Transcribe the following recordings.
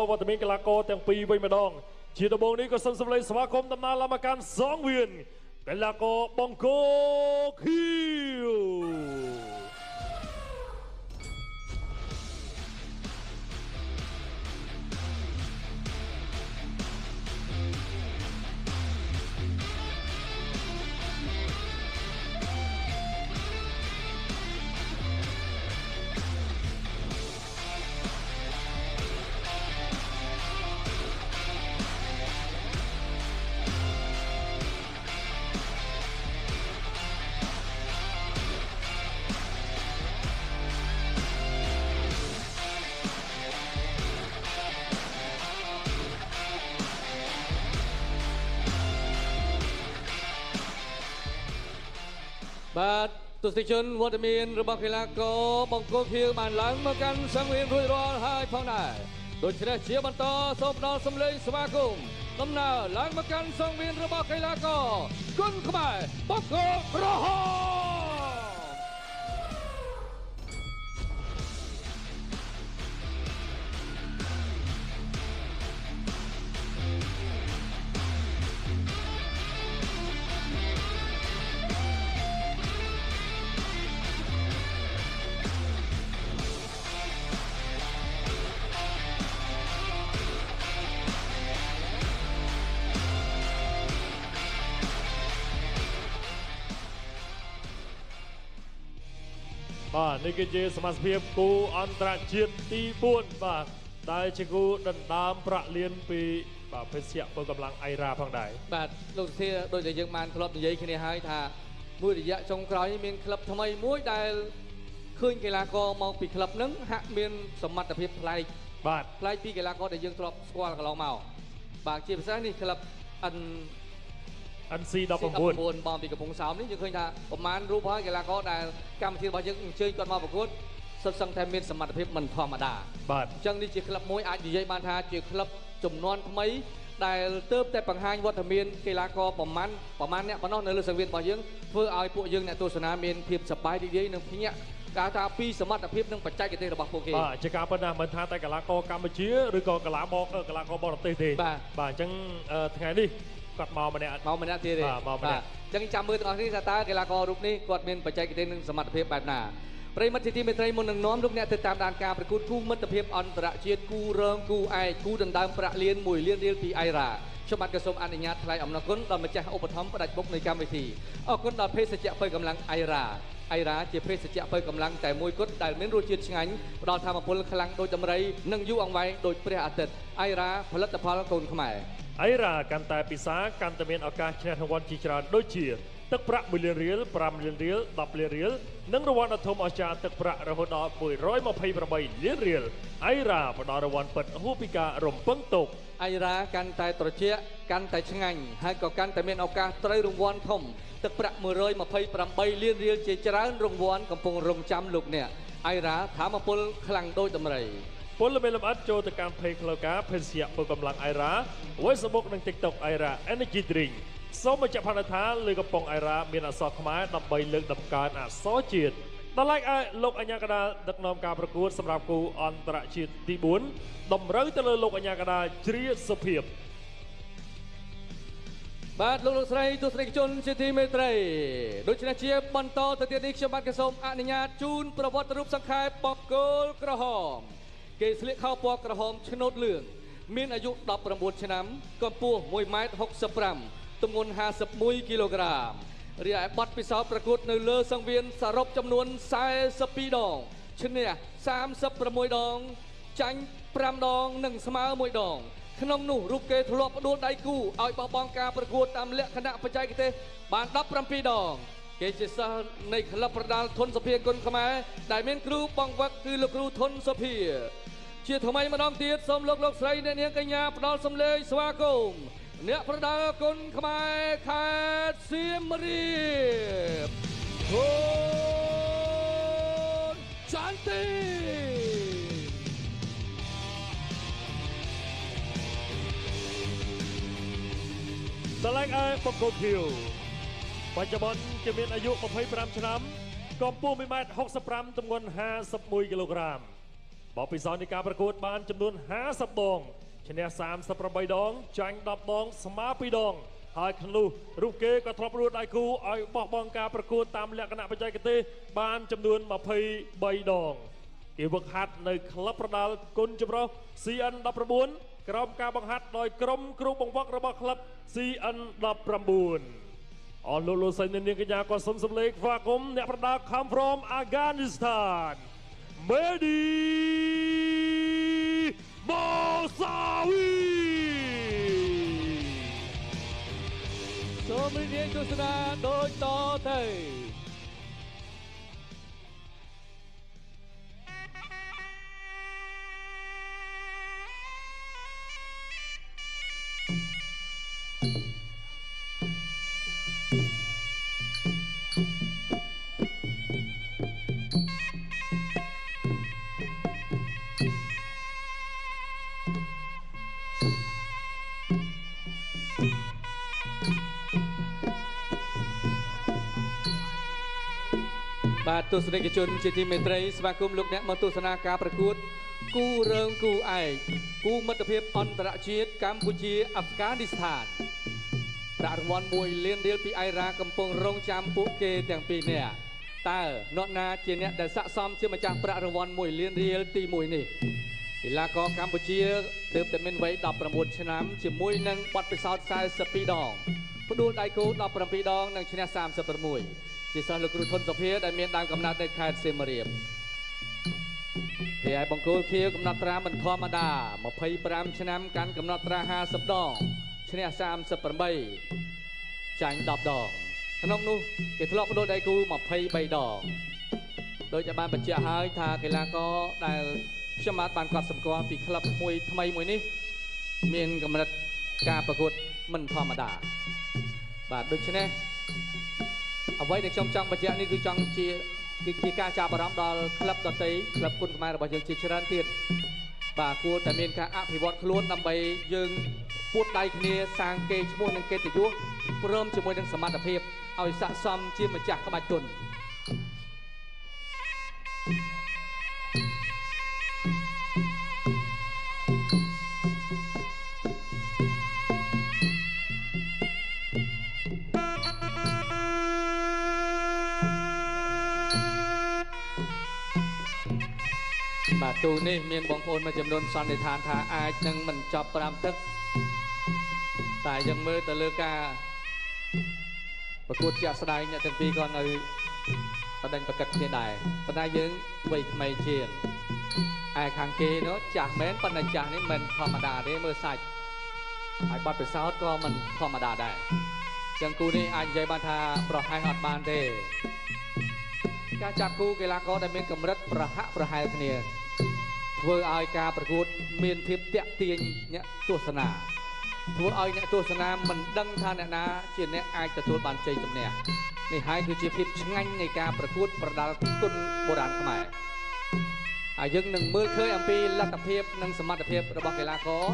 វត្តមានកីឡាករទាំងពីរវិញម្ដងជាដំបូងនេះក៏សូមសម្លេងស្វាគមន៍ដំណើរឡើងមកកាន់សងវៀនកីឡាករបង្គោលខៀវបាទទស្សនិកជនវត្តមានរបស់កីឡាករបង្គោលខៀវបានឡើងមកកាន់សង្វៀនរួចរាល់ហើយផងដែរដូច្នេះជាបន្តសូមផ្ដល់សម្លេងស្វាគមន៍ដំណើរឡើងមកកាន់សង្វៀនរបស់កីឡាករគុនខ្មែរបង្គោលក្រហមបាទនេះគឺជាសមាជិកគូអន្តរជាតិទី4បាទដែលជាគូដណ្ដើមប្រាក់លានពីបាទភេសជ្ជៈពលកម្លាំងអៃរ៉ាផងដែរបាទលោកធាដូចដែលយើងបានធ្លាប់និយាយគ្នាហើយថាមួយរយៈចុងក្រោយមានក្លឹបថ្មីមួយដែលឃើញកីឡាករមកពីក្លឹបហ្នឹងហាក់មានសមត្ថភាពប្លែកបាទប្លែកពីកីឡាករដែលយើងធ្លាប់ស្គាល់កន្លងមកបាទជាពិសេសនេះក្លឹបNC19 បងពីកំពង់សោមនេះយើងឃើញថាប្រមាណរូបហើយកីឡាករដែលកម្មវិធីរបស់យើងអញ្ជើញគាត់មកប្រកួតសុទ្ធសឹងតែមានសមត្ថភាពមិនធម្មតាបាទអញ្ចឹងនេះជាក្លឹបមួយអាចនិយាយបានថាជាក្លឹបចំនួនថ្មីដែលទើបតែបង្ហាញវត្តមានកីឡាករប្រមាណអ្នកប៉ុណ្ណោះនៅលើសង្វៀនរបស់យើងធ្វើឲ្យពួកយើងអ្នកទស្សនាមានភាពសប្បាយរីករាយនិងភ្ញាក់ការថាពីសមត្ថភាពនិងបច្ចេកទេសរបស់ពួកគេបាទជាការប៉ុណ្ណាមិនថាតែកីឡាករកម្ពុជាឬក៏កីឡាករបរទេសទេបាទអញ្ចឹងថ្ងៃនេះគាត់មកម្នាក់ទៀតទេមកម្នាក់អញ្ចឹងចាំមើលទាំងអស់គ្នាថាតើកីឡាកររូបនេះគាត់មានបច្ចេកទេសនិងសមត្ថភាពបែបណាប្រិមត្តជាទីមេត្រីមុននឹងនាំលោកអ្នកទៅតាមដានការប្រកួតគូមិត្តភាពអន្តរជាតិគូរងគូឯកគូដណ្ដើមប្រាក់លាន1លានរៀលពីអៃរ៉ាខ្ញុំបាទក៏សូមអនុញ្ញាតថ្លែងអំណរគុណដល់ម្ចាស់ឧបត្ថម្ភផ្ដាច់មុខនៃកម្មវិធីអរគុណដល់ភេសជ្ជៈពៅកម្លាំងអៃរ៉ាជាភេសជ្ជៈពៅកម្លាំងតែមួយគត់ដែលមានរសជាតិឆ្ងាញ់ផ្ដល់ថាមពលខ្លាំងដូចដំរីនិងយូរអង្វែងដូចព្រះអាទិត្យអៃរ៉ាផលិតផលកូនខ្មែរអៃរ៉ាកាន់តែពិសាកាន់តែមានឱកាសឈ្នះរង្វាន់ជាច្រើនដូចជាទឹកប្រាក់1លានរៀល5លានរៀល10លានរៀលនិងរង្វាន់ដ៏ធំអស្ចារ្យទឹកប្រាក់រហូតដល់128លានរៀលអៃរ៉ាផ្ដល់រង្វាន់ពិតហួសពីការរំពឹងទុកអៃរ៉ាកាន់តែត្រជាក់កាន់តែឆ្ងាញ់ហើយក៏កាន់តែមានឱកាសត្រូវរង្វាន់ធំទឹកប្រាក់128លានរៀលជាច្រើនរង្វាន់កំពុងរងចាំលោកអ្នកអៃរ៉ាធម្មពលខ្លាំងដូចដំរីពលមេលំអិតចូលទៅកាន់ Page ផ្លូវការភេសជ្ជៈពលកម្លាំងអៃរ៉ា Facebook និង TikTok អៃរ៉ា Energy Drink សូមបញ្ជាក់ផនថាលើកំប៉ុងអៃរ៉ាមានអក្សរខ្មែរដើម្បីលើកតម្កើងអក្សរជាតិដល់ឡែកឲ្យលោកអញ្ញាកដាលដឹកនាំការប្រកួតសម្រាប់គូអន្តរជាតិទី4តម្រូវទៅលើលោកអញ្ញាកដាលជ្រាសុភាពបាទលោកស្រីទស្សនិកជនជាទីមេត្រីដូច្នេះជាបន្តទៅទៀតនេះខ្ញុំបាទក៏សូមអនុញ្ញាតជូនប្រវត្តិរូបសង្ខេបបង្គោលក្រហមគេស្លៀកខោពណ៌ក្រហមឆ្នូតលឿងមានអាយុ19ឆ្នាំកម្ពស់1.65 m ទម្ងន់51 គីឡូក្រាមរីឯបទពិសោធន៍ប្រកួតនៅលើសង្វៀនសរុបចំនួន42ដងឈ្នះ36ដងចាញ់5ដងនិងស្មើ1ដងក្នុងនោះរូបគេធ្លាប់ផ្ដួលដៃគូឲ្យបោះបង់ការប្រកួតតាមលក្ខណៈបច្ចេកទេសបាន17ដងគេជាសិស្សនៃក្លឹបប្រដាល់ធនសុភាគុនខ្មែរដែលមានគ្រូបង្វឹកគឺលោកគ្រូធនសុភាជាថ្មីម្ដងទៀតសូមលោកស្រីអ្នកនាងកញ្ញាផ្ដល់សម្លេងស្វាគមន៍អ្នកប្រដាល់គុនខ្មែរខេត្តសៀមរាបគុនចន្ទទីដល់ឡែកឯបង្គោលខៀវបច្ចុប្បន្នគេមានអាយុ25ឆ្នាំកម្ពស់1.65 m ទម្ងន់51 គីឡូក្រាម បបពិសោធន៍នៃការប្រកួតបានចំនួន50 ដងឈ្នះ38 ដងចាញ់10 ដងស្មើ 2 ដងហើយក្នុងនោះរូបគេក៏ធ្លាប់រួចដៃគូឲ្យបោះបង់ការប្រកួតតាមលក្ខណៈបច្ចេកទេសបានចំនួន23 ដងគេវឹកហាត់នៅក្លឹបប្រដាល់គុណចម្រុះ CN19 ក្រោមការបង្ហាត់ដោយក្រុមគ្រូបង្វឹករបស់ក្លឹប CN19 អរលោកស្រីនាងកញ្ញាក៏សូមសម្លេងស្វាគមន៍អ្នកប្រដាល់ come from Afghanistan Mehdi Mosawi សូមរៀបរៀងទស្សនាដូចតទៅបាទទស្សនិកជនជាទីមេត្រីស្វាគមន៍លោកអ្នកមកទស្សនាការប្រកួតគូរើងគូឯកគូមិត្តភាពអន្តរជាតិកម្ពុជាអាហ្វហ្គានីស្ថានប្រាក់រង្វាន់1 លានរៀលពីអៃរ៉ាកំពុងរងចាំពួកគេទាំងពីរនាក់តើអ្នកណាជាអ្នកដែលស័ក្តិសមជាម្ចាស់ប្រាក់រង្វាន់1 លានរៀលទី1នេះកីឡាករកម្ពុជាទើបតែមានវ័យ19 ឆ្នាំជាមួយនឹងបទពិសោធន៍42 ដងផ្ដួលដៃគូ17 ដងនិងឈ្នះ36ជាសិស្សលោកគ្រូធុនសុភាដែលមានដើមកំណើតនៅខេត្តសៀមរាបហើយបង្គោលខៀវកំណត់ត្រាមិនធម្មតា25ឆ្នាំកាន់កំណត់ត្រា50 ដងឈ្នះ38ចាញ់10 ដងក្នុងនោះគេធ្លាប់ផ្ដួលដៃគូ23 ដងដោយតែបានបញ្ជាក់ហើយថាកីឡាករដែលខ្ញុំបានកត់សម្គាល់ពីក្លឹបមួយថ្មីមួយនេះមានកម្រិតការប្រកួតមិនធម្មតាបាទដូច្នេះអ្វីដែលខ្ញុំចង់បញ្ជាក់នេះគឺចង់ជាការចាប់អារម្មណ៍ដល់ក្លឹបដទៃក្លឹបគុណខ្មែររបស់យើងជាច្រើនទៀតបាទគួរតែមានការអភិវឌ្ឍខ្លួនដើម្បីយើងពួតដៃគ្នាសាងកេរ្តិ៍ឈ្មោះនិងកិត្តិយសព្រមជាមួយនឹងសមត្ថភាពឲ្យស័ក្តិសមជាម្ចាស់ក្បាច់គុណបាទទូនេះមានបងប្អូនមួយចំនួនសន្និដ្ឋានថាអាចនឹងមិនចប់5ទឹកតែយើងមើលទៅលើការប្រកួតជាក់ស្ដែងអ្នកទាំងពីរក៏នៅបដិញប្រកិតគ្នាដែរប៉ុន្តែយើងវ័យក្មេងជាងឯខាងគេនោះចាស់មែនប៉ុន្តែចាស់នេះមិនធម្មតាទេមើលសាច់ហើយបទពិសោធន៍ក៏មិនធម្មតាដែរចឹងគូនេះអាចនិយាយបានថាប្រហែលអត់បានទេការចាប់គូកីឡាករដែលមានកម្រិតប្រហាក់ប្រហែលគ្នាធ្វើឲ្យការប្រកួតមានភាពតាក់ទាញអ្នកទស្សនាធ្វើឲ្យអ្នកទស្សនាមិនដឹងថាអ្នកណាជាអ្នកអាចទទួលបានជ័យជំនះនេះហើយគឺជាភាពឆ្ងាញ់នៃការប្រកួតប្រដាល់គុណបុរាណខ្មែរហើយយើងនឹងមើលឃើញអំពីលទ្ធភាពនិងសមត្ថភាពរបស់កីឡាករ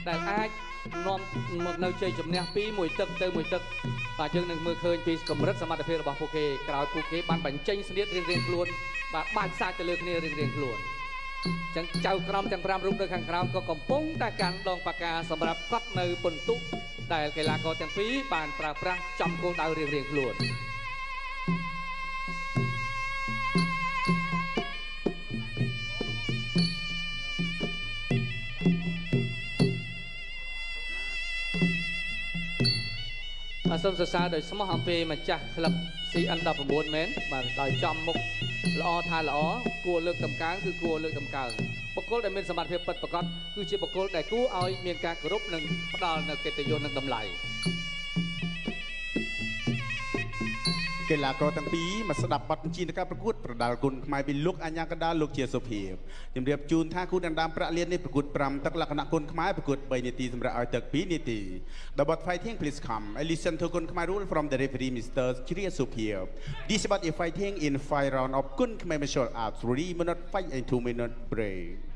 ដែលអាចនាំមកនៅជ័យជំនះពីមួយទឹកទៅមួយទឹកបាទយើងនឹងមើលឃើញពីកម្រិតសមត្ថភាពរបស់ពួកគេក្រោយពួកគេបានបញ្ចេញស្នៀតរៀងៗខ្លួនបាទបាច់សាច់ទៅលើគ្នារៀងៗខ្លួនចឹងចៅក្រមទាំង5រូបនៅខាងក្រោមក៏កំពុងតែកាន់ដងប៉ាកាសម្រាប់កត់នៅពិន្ទុដែលកីឡាករទាំងពីរបានប្រើប្រាស់ចំគោលដៅរៀងៗខ្លួនសូមសរសើរដោយស្មោះអំពីម្ចាស់ក្លឹប CN19 មែនបាទដោយចំមុខល្អថាល្អគួរលើកតម្កើងគឺគួរលើកតម្កើងបុគ្គលដែលមានសមត្ថភាពពិតប្រាកដគឺជាបុគ្គលដែលគួរឲ្យមានការគោរពនិងផ្ដល់នូវកិត្តិយសនិងតម្លៃកីឡាករទាំងពីរមកស្ដាប់បទបញ្ជានៃការប្រកួតប្រដាល់គុណខ្មែរពីលោកអញ្ញាកណ្ដាលលោកជាសុភាពជំរាបជូនថាគូដណ្ដើមប្រាក់លាននេះប្រកួត5ទឹកលក្ខណៈគុណខ្មែរប្រកួត3នាទីសម្រាប់ឲ្យទឹក2នាទី The bot fighting please come I listen to គុណខ្មែរ rule from the referee Mr. ជ្រាសុភាព This bot is fighting in 5 round of គុណខ្មែរ martial arts 3 minute fight and 2 minute break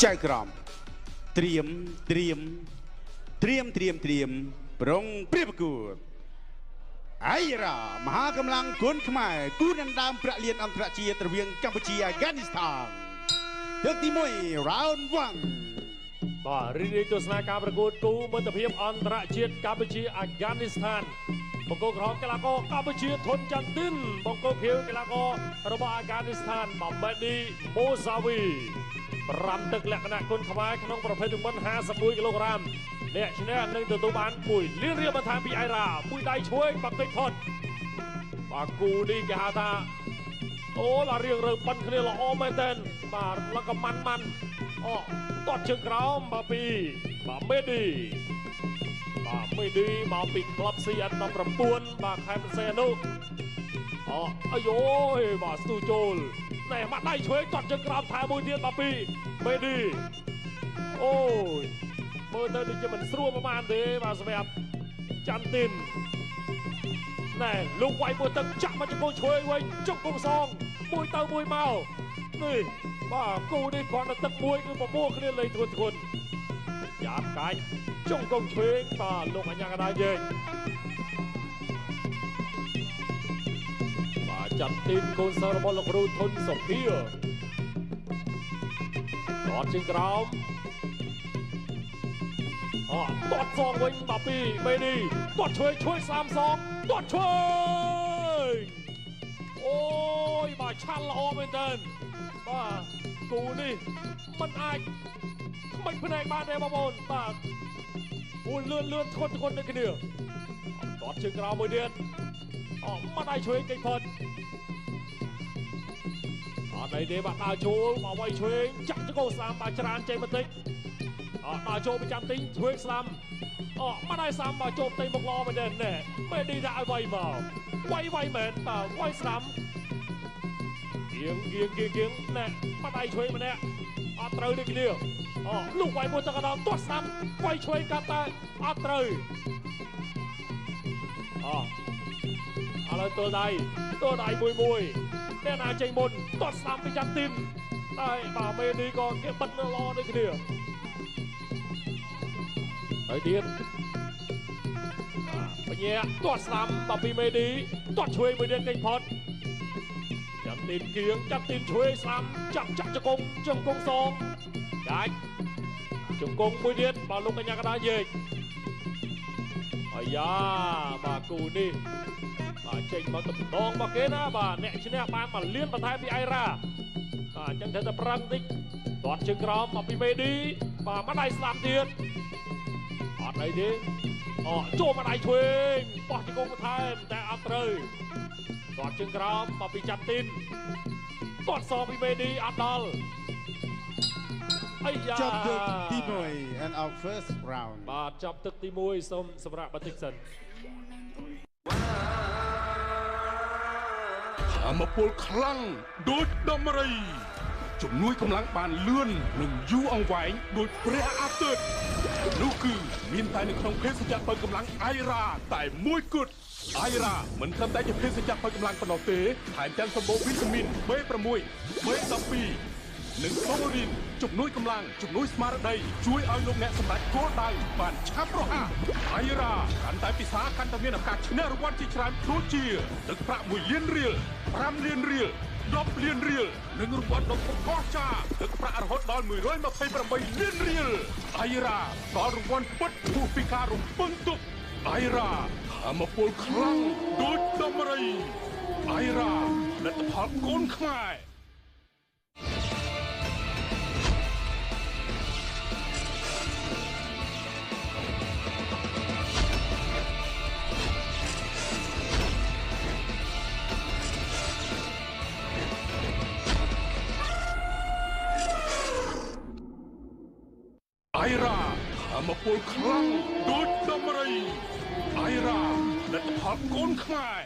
ចៅក្រមត្រៀមប្រងព្រៀបប្រកួតអាយរ៉ាមហាកម្លាំងគុនខ្មែរគូដណ្ដើមប្រាក់លានអន្តរជាតិរវាងកម្ពុជាអាហ្គានីស្ថានលើកទី1 round 1បាទរីករាយទស្សនាការប្រកួតគូមិត្តភាពអន្តរជាតិកម្ពុជាអាហ្គានីស្ថានបង្គោលក្រហមកីឡាករកម្ពុជាធុនចន្ទទីនបង្គោលខៀវកីឡាកររបស់អាហ្គានីស្ថានម៉ាម៉េឌីម៉ូសាវី5ទឹកលក្ខណៈគុនខ្មែរក្នុងប្រភេទទម្ងន់51គីឡូក្រាមអ្នកឈ្នះនឹងទទួលបាន1លានរៀលបន្ថែមពីអៃរ៉ា1ដៃឆ្វេងបាក់កិច្ចផុតបាទគូនេះគេហៅថាអូឡារៀងរើប៉ិនគ្នាល្អមែនទែនបាទឡើងក៏ម៉ាន់អូតតជើងក្រោមបាទពីបាទមេឌីមកពីក្លឹប CN19 បាទខេត្តព្រះសីហនុអូអាយអូយបាទស្ទូចូលណែមកដៃឆ្វេងតតជើងក្រោមថែមួយទៀតបាទពីមេឌីអូយមើលទៅដូចជាមិនស្រួលប្រហែលទេបាទសម្រាប់ចន្ទទីនណែលោកវាយមួយទឹកចាក់មកជង្គង់ឆ្វេងវិញជង្គង់សងមួយទៅមួយមកនេះបាទគូនេះគ្រាន់តែទឹកមួយគឺបបួលគ្នាលេងធ្ងន់យ៉ាប់កាច់ជង្គង់ឆ្វេងបាទលោកអញ្ញាកណ្ដាលយើងបាទចន្ទទីនកូនសិស្សរបស់លោកគ្រូធុនសុភាតតជើងក្រោមតតសងវិញបាទពីមេឌីតតឆ្វេង30សងតតឆ្វេងអូយបាទឆាន់ល្អមែនទែនបាទគូនេះមិនអាចខ្មិចភ្នែកបានទេបងប្អូនបាទអូលឿនធ្ងន់ដូចគ្នាតតជើងក្រោមមួយទៀតមកដៃឆ្វេងកិច្ចផុតអត់អីទេបាទដើរចូលមកវាយឆ្វេងចាក់ជង្គង់ស្លាមបាទច្រើនចេញបន្តិចដើរចូលប្រចាំទីឆ្វេងស្លាមមកដៃស្លាមបាទចូលផ្ទៃមុខល្អមែនទេណែមេឌីដាក់ឲ្យវាយមកវាយមែនបាទវាយស្លាមគៀងណែមកដៃឆ្វេងម្នាក់អត់ត្រូវដូចគ្នាលោកវាយមួយទឹកកណ្ដោទាត់ស្លាមវាយឆ្វេងកាត់តែអត់ត្រូវឥឡូវទល់ដៃមួយអ្នកណាចេញមុនទាត់ស្លាមពីចាំទីនតែបាទមេឌីក៏គេបិទល្អដូចគ្នាហើយទៀតបញ្ញាទាត់ស្លាមបាទពីមេឌីទាត់ឆ្វេងមួយទៀតកិច្ចផុតចាំទីនគៀងចាប់ទីនឆ្វេងស្លាមចាប់ជង្គង់សងកាច់ជង្គង់មួយទៀតបាទលោកកញ្ញាកណ្ដាលយើងអាយ៉ាបាទគូនេះបាទចេញមកតំណងរបស់គេណាបាទអ្នកឈ្នះបាន1លានបន្ថែមពីអៃរ៉ាបាទអញ្ចឹងត្រូវតែប្រឹងតិចទាត់ជើងក្រោមមកពីមេឌីបាទមកដៃស្លាប់ទៀតអត់អីទេចូលមកដៃឆ្វេងបោះជង្គង់បន្ថែមតែអត់ត្រូវទាត់ជើងក្រោមមកពីចាប់ទីនទាត់សងពីមេឌីអត់ដល់អាយ៉ាចាប់ទឹកទី1 and our first round បាទចាប់ទឹកទី1សូមសម្រាប់បន្តិចសិនធម្មពលខ្លាំងដូចដំរីជំនួយកម្លាំងបានលឿននិងយូរអង្វែងដូចព្រះអាទិត្យនោះគឺមានតែនៅក្នុងភេសជ្ជៈបើកម្លាំងអៃរ៉ាតែមួយគត់អៃរ៉ាមិនត្រឹមតែជាភេសជ្ជៈបើកម្លាំងប៉ុណ្ណោះទេថែមទាំងសម្បូរវីតាមីន B6 B12 និងសូម៉ូរីនជំនួយកម្លាំងជំនួយស្មារតីជួយឲ្យលោកអ្នកសម្រេចគោលដៅបានឆាប់រហ័សអៃរ៉ាកាន់តែពិសាកាន់តែមានឱកាសឈ្នះរង្វាន់ជាច្រើនដូចជាទឹកប្រាក់1លានរៀល5លានរៀល10លានរៀលនិងរង្វាន់ដ៏អស្ចារ្យទឹកប្រាក់រហូតដល់128លានរៀលអៃរ៉ាដល់រង្វាន់ពិតហួសពីការរំពឹងទុកអៃរ៉ាធម្មពលខ្លាំងដូចដំរីអៃរ៉ាលទ្ធផលកូនខ្មែរអៃរ៉ាធម្មពលខ្លាំងដូចដំរីអៃរ៉ាលទ្ធផលកូនខ្មែរ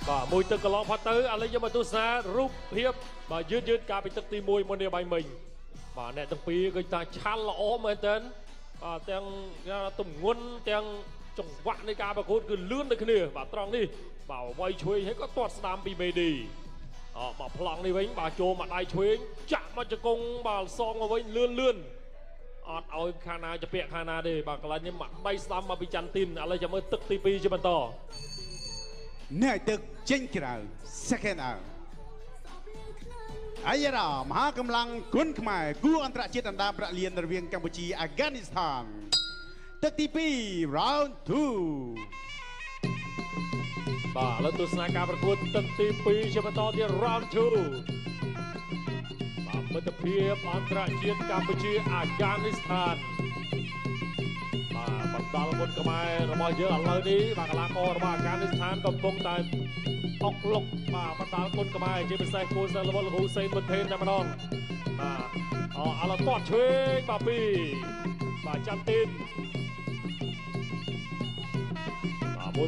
បាទមួយទឹកកន្លងផុតទៅឥឡូវយើងមកទស្សនារូបភាពបាទយឺតកាលពីទឹកទី1មុននេះបាយមិញបាទអ្នកទាំងពីរឃើញថាឆាន់ល្អមែនទែន ទាំងទំងន់ទាំងចង្វាក់នៃការប្រកួតគឺលឿនដូចគ្នាបាទត្រង់នេះបាទវាយឆ្វេងហើយក៏ទាត់ស្ដាំពីមេឌីមកប្លង់នេះវិញបាទចូលមកដៃឆ្វេងចាក់មកជង្គង់បាទសងមកវិញលឿនអត់ឲ្យខាងណាជាពាក់ខាងណាទេបាទកន្លែងនេះមកដៃស្ដាំមកពីច័ន្ទទីនឥឡូវចាំមើលទឹកទី2ជាបន្តអ្នកទឹកចេញក្រៅ second out អាយ៉ារ៉ាមហាកម្លាំងគុនខ្មែរគូអន្តរជាតិដណ្ដើមប្រាក់លានរវាងកម្ពុជាអាហ្គានីស្ថានទឹកទី2 round 2បាទឥឡូវទស្សនាការប្រកួតទឹកទី2ជាបន្តទៀត round 2បាទមិត្តភាពអន្តរជាតិកម្ពុជាអាហ្គានីស្ថានបាទបណ្ដាលគុនខ្មែររបស់យើងឥឡូវនេះបាទកីឡាកររបស់អាហ្គានីស្ថានកំពុងតែអុកលុកបាទបណ្ដាលគុនខ្មែរជាពិសេសគូសិលវលហ៊ូសេនប៊ុនថេនតែម្ដងបាទឥឡូវទាត់ឆ្វេងបាទពីបាទច័ន្ទទីន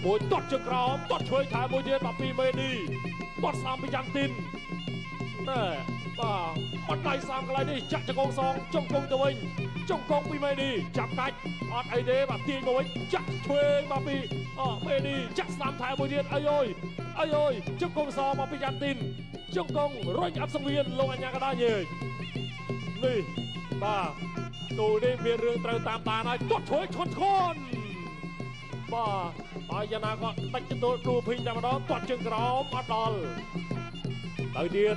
មួយទាត់ជើងក្រោមទាត់ឆ្វេងថែមួយទៀតបាទពីមេឌីទាត់ស្ដាំពីច័ន្ទទីនណែបាទបាត់ដៃស្ដាំកន្លែងនេះចាក់ជង្គង់សងជង្គង់ទៅវិញជង្គង់ពីមេឌីចាប់កាច់អត់អីទេបាទទាញមកវិញចាក់ឆ្វេងបាទពីមេឌីចាក់ស្ដាំថែមួយទៀតអីអើយជង្គង់សងមកពីច័ន្ទទីនជង្គង់រុញអត់សង្វៀនលោកអញ្ញាកដាញេនេះបាទគូនេះមានរឿងត្រូវតាមដានហើយទាត់ឆ្វេងឈុនបាទយ៉ាងណាក៏ដាច់ទទួលដួលភីងតែម្ដងទាត់ជើងក្រោមអត់ដល់ទៅទៀត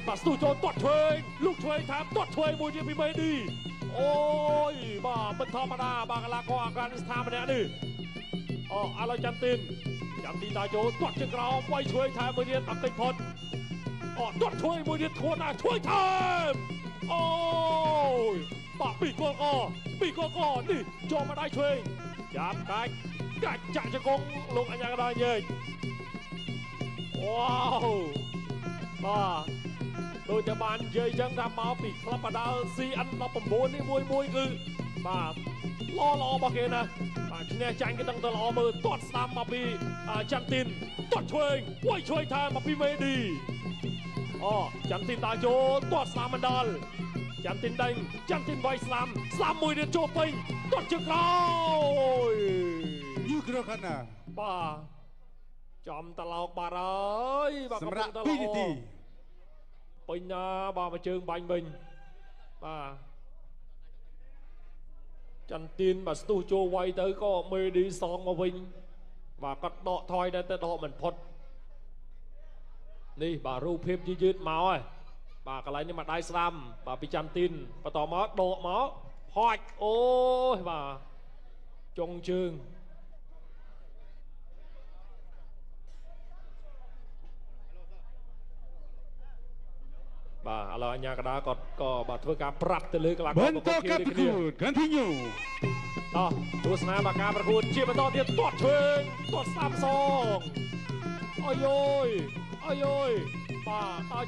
បាទស្ទុះចូលទាត់ឆ្វេងលុកឆ្វេងថែមទាត់ឆ្វេងមួយទៀតពីមេឌីអូយបាទមិនធម្មតាបាទកីឡាករអាហ្គានីស្ថានម្នាក់នេះឥឡូវច័ន្ទទីនតាចូលទាត់ជើងក្រោមវាយឆ្វេងថែមមួយទៀតអត់តិចផុតទាត់ឆ្វេងមួយទៀតធួនណាឆ្វេងថែមអូយបាទពីគល់កនេះចូលមកដៃឆ្វេងចាប់កាច់ចាក់ជង្គង់លោកអញ្ញាកដាញេវ៉ាវបាទដូចតែបាននិយាយចឹងថាមកពីក្លឹបបដាល់ CN19 នេះមួយគឺបាទល្អរបស់គេណាបាទឈ្នះចាញ់គេដឹងទៅល្អមើលទាត់ស្ដាំមកពីច័ន្ទទីនទាត់ឆ្វេងវាយឆ្វេងថែមមកពីមេឌីច័ន្ទទីនតាចូលទាត់ស្ដាំមិនដល់ច័ន្ទទីនដេញច័ន្ទទីនវាយស្ដាំមួយទៀតចូលពេញទាត់ជើងក្រោយយូក្រខាណាបាទចំតឡោកបាត់ហើយបាទសម្រាប់2នាទីពេញណាបាទមកជើងបាញ់វិញបាទចន្ទទីនបាទស្ទុះចូលវាយទៅក៏មេឌីសងមកវិញបាទគាត់ដកថយដែរតែដកមិនផុតនេះបាទរូបភាពយឺតមកហើយបាទកន្លែងនេះមកដៃស្ដាំបាទពីច័ន្ទទីនបន្តមកដកមកហុចអូយបាទចុងជើងបាទឥឡូវអញ្ញាកដាក៏បាទធ្វើការប្រាប់ទៅលើកីឡាករបន្តការប្រកួត continue ទស្សនាបាទការប្រកួតជាបន្តទៀតទាត់ឆ្វេងទាត់ស្ដាំសងអាយបាទតា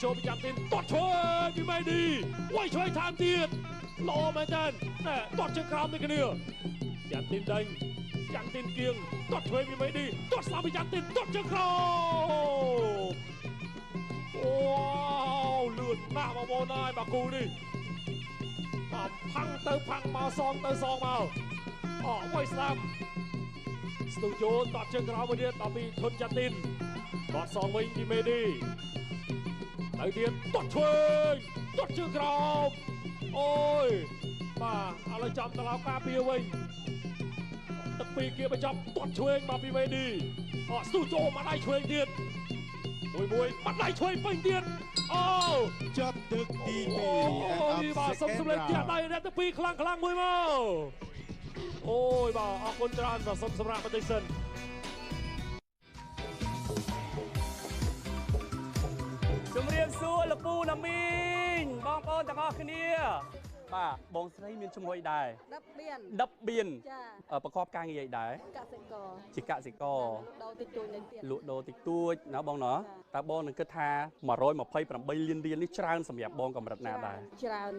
ចូលពីច័ន្ទទីនទាត់ឆ្វេងពីមេឌីវាយឆ្វេងថែមទៀតល្អមែនតើទាត់ជើងក្រោមនេះគ្នាច័ន្ទទីនដេញច័ន្ទទីនគៀងទាត់ឆ្វេងពីមេឌីទាត់ស្ដាំពីច័ន្ទទីនទាត់ជើងក្រោមអូលឿនណាស់បងប្អូនហើយបាទគូនេះបាទផាំងទៅផាំងមកសងទៅសងមកវាយស្ដាំស្ទុះចូលតាត់ជើងក្រោមមួយទៀតដល់ពីធុនច័ន្ទទីនគាត់សងវិញពីមេឌីទៅទៀតទាត់ឆ្វេងទាត់ជើងក្រោមអូយបាទឥឡូវចំតឡោការពារវិញទឹកពីគៀបញ្ចប់ទាត់ឆ្វេងមកពីមេឌីស្ទុះចូលមកដៃឆ្វេងទៀតមួយបាត់ដៃឆ្វេងពេញទៀតចាប់ទឹកទី2អូយបាទសុំសម្លេងទៀតដៃអ្នកទី2ខ្លាំងមួយមកអូយបាទអរគុណច្រើនបាទសុំសម្រាប់បន្តិចសិនជំរាបសួរលោកពូណាមីងបងប្អូនទាំងអស់គ្នាបាទបងស្រីមានឈ្មោះអីដែរដប់បៀនចាប្រកបការងារអីដែរកសិករជាកសិករលក់ដូរតិចតួចណាបងណាតើបងនឹងគិតថា128លានរៀលនេះច្រើនសម្រាប់បងកម្រិតណាដែរច្រើន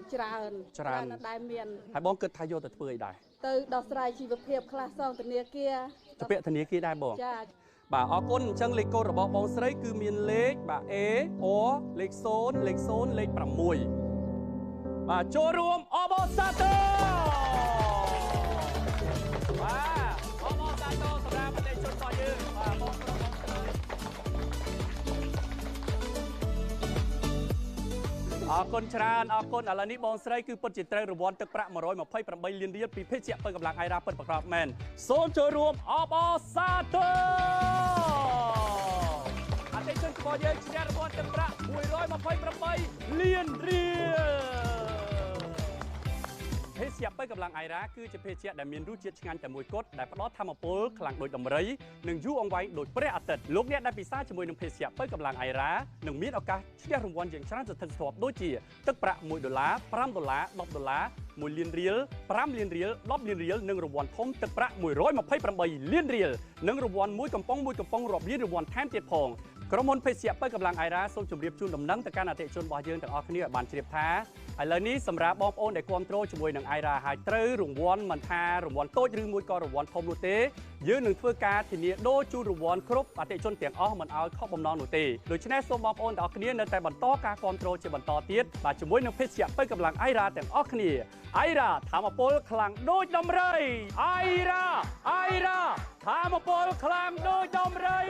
ដែរមានហើយបងគិតថាយកទៅធ្វើអីដែរទៅដោះស្រាយជីវភាពខ្លះសងធនាគារទៅពាក់ធនាគារដែរបងចាបាទអរគុណអញ្ចឹងលេខកូដរបស់បងស្រីគឺមានលេខបាទ A អលេខ0លេខ6 បាទចូលរួមអបអរសាទរបាទអបអរសាទរសម្រាប់ប្រតិជនរបស់យើងបាទបងប្រុសបងស្រីអរគុណច្រើនអរគុណឥឡូវនេះបងស្រីគឺពិតជាត្រូវរង្វាន់ទឹកប្រាក់128លានរៀលពីភេសជ្ជៈពើកម្លាំងអៃរ៉ាពិតប្រាកដមែនសូមចូលរួមអបអរសាទរអតិថិជនរបស់យើងឈ្នះរង្វាន់ទឹកប្រាក់128លានរៀលភេសជ្ជៈពើកម្លាំងអៃរ៉ាគឺជាភេសជ្ជៈដែលមានរសជាតិឆ្ងាញ់តែមួយគត់ដែលផ្ដល់ថាមពលខ្លាំងដូចដំរីនិងយូរអង្វែងដូចព្រះអាទិត្យលោកអ្នកដែលពិសាជាមួយនឹងភេសជ្ជៈពើកម្លាំងអៃរ៉ានឹងមានឱកាសឈ្នះរង្វាន់យ៉ាងច្រើនសន្ធឹកសន្ធាប់ដូចជាទឹកប្រាក់$1 $5 $10 $1 លានរៀល5លានរៀល10លានរៀលនិងរង្វាន់ធំទឹកប្រាក់128លានរៀលនិងរង្វាន់មួយកំប៉ុងរាប់លានរង្វាន់ថែមទៀតផងក្រុមហ៊ុនភេសជ្ជៈពើកម្លាំងអៃរ៉ាសូមជម្រាបជូនដំណឹងទៅកាន់អតិថិជនរបស់យើងទាំងអស់គ្នាឲ្យបានជ្រាបថាឥឡូវនេះសម្រាប់បងប្អូនដែលគាំទ្រជាមួយនឹងអៃរ៉ាហើយត្រូវរង្វាន់មិនថារង្វាន់តូចឬមួយក៏រង្វាន់ធំនោះទេយើងនឹងធ្វើការធានាដូរជូនរង្វាន់គ្រប់អតិថិជនទាំងអស់មិនឲ្យខុសបំណងនោះទេដូច្នេះសូមបងប្អូនទាំងអស់គ្នានៅតែបន្តការគាំទ្រជាបន្តទៀតបាទជាមួយនឹងភេសជ្ជៈពើកម្លាំងអៃរ៉ាទាំងអស់គ្នាអៃរ៉ាថាមពលខ្លាំងដូចដំរីអៃរ៉ាថាមពលខ្លាំងដូចដំរី